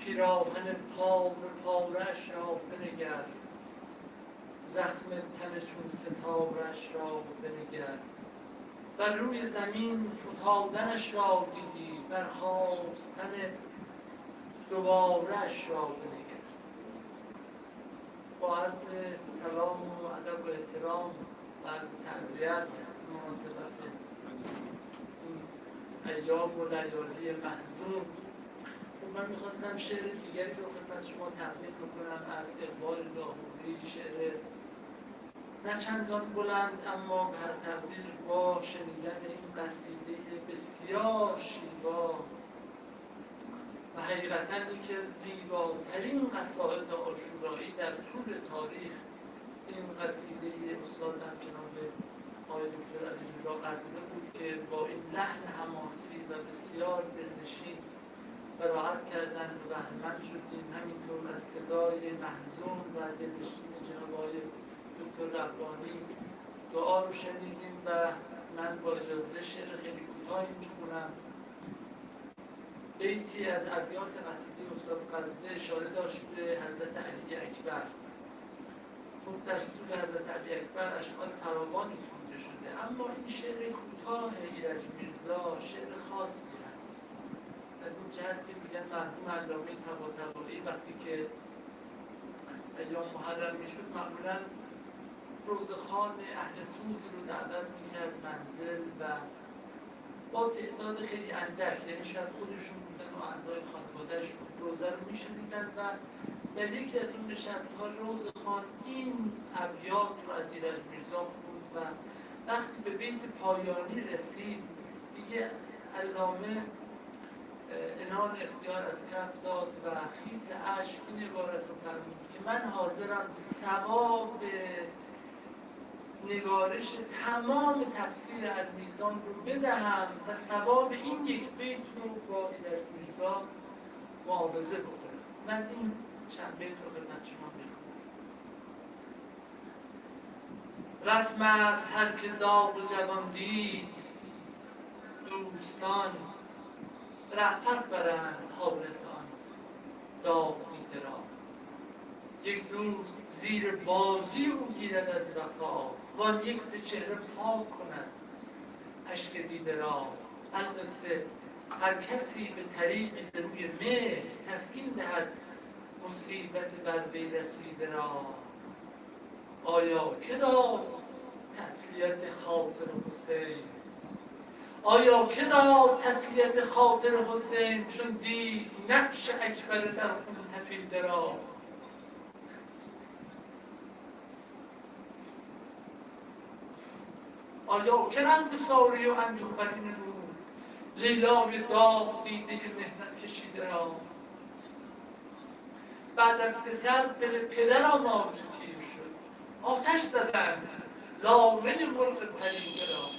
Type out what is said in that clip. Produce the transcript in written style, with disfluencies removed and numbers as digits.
پیراهن پاره پاره‌اش را بنگر، زخم تن چون ستاره‌اش را بنگر. بر روی زمین فتادنش را دیدی، برخاستن دوباره‌اش را بنگر. با عرض سلام و ادب و احترام و عرض تعزیت مناسبت این ایام و لیالی محزون، من میخواستم شعر دیگری رو خدمت شما تقدیم بکنم از اقبال لاهوری، شعر نه چندان بلند اما بر تقدیر با شنیدن این قصیده بسیار شیوا و حقیقتاً یکی از زیباترین قصائد عاشورایی در طول تاریخ این قصیده استاد جناب آقای دکتر علیرضا غزنه بود که با این لحن حماسی و بسیار دلنشین براحت کردن و بهره‌مند شدیم. همینطور از صدای محزون و دلنشین جناب آقای دکتر ربانی دعا رو شنیدیم و من با اجازه شعر خیلی کوتاهی میخونم. بیتی از ابیات قصیده استاد غزنه اشاره داشت به حضرت علی اکبر. خب در سوی حضرت علی اکبر اشعار فراوانی سروده شده، اما این شعر کوتاه ایرج میرزا شعر خاصی هست. از این جهت که میگن مرحوم علامه طباطبایی وقتی که ایام محرم میشد معمولا روزخوان اهل سوز رو دعوت میکرد منزل و با تعداد خیلی اندک، یعنی شاید خودشون بودن و اعضای خانواده‌اش روزه رو میشنیدن و در یکی از اون نشست‌ها روزخوان این ابیات رو از ایرج میرزا خوند و وقتی به بیت پایانی رسید دیگه علامه عنان اختیار از کف داد و خیس اشک این عبارت رو فرمود که من حاضرم ثواب نگارش تمام تفسیر المیزان رو بدهم و ثواب این یک بیت رو با ایرج میرزا معاوضه بکنم. من این چند بیت رو خدمت شما میخونم. رسم است هر که داغ جوان دید، دوستان رأفت برند حالت آن داغ دیده را. یک روز زیر بازی او گیرد از وفا، وان یک ز چهره پاک کند اشک دیده را. القصه هر کسی به طریقی ز روی مهر تسکین دهد مصیبت بر وی رسیده را. آیا که داد تسلیت خاطر حسین، آیا که داد تسلیت خاطر حسین چون دید نقش اکبر در خون تپیده را. آیا که غمگساری و اندوه بر این رو لیلای داغ دیده مهنت کشیده را. بعد از پسر دل پدر آماج تیر شد، آتش زدند لامه مرغ پریده را.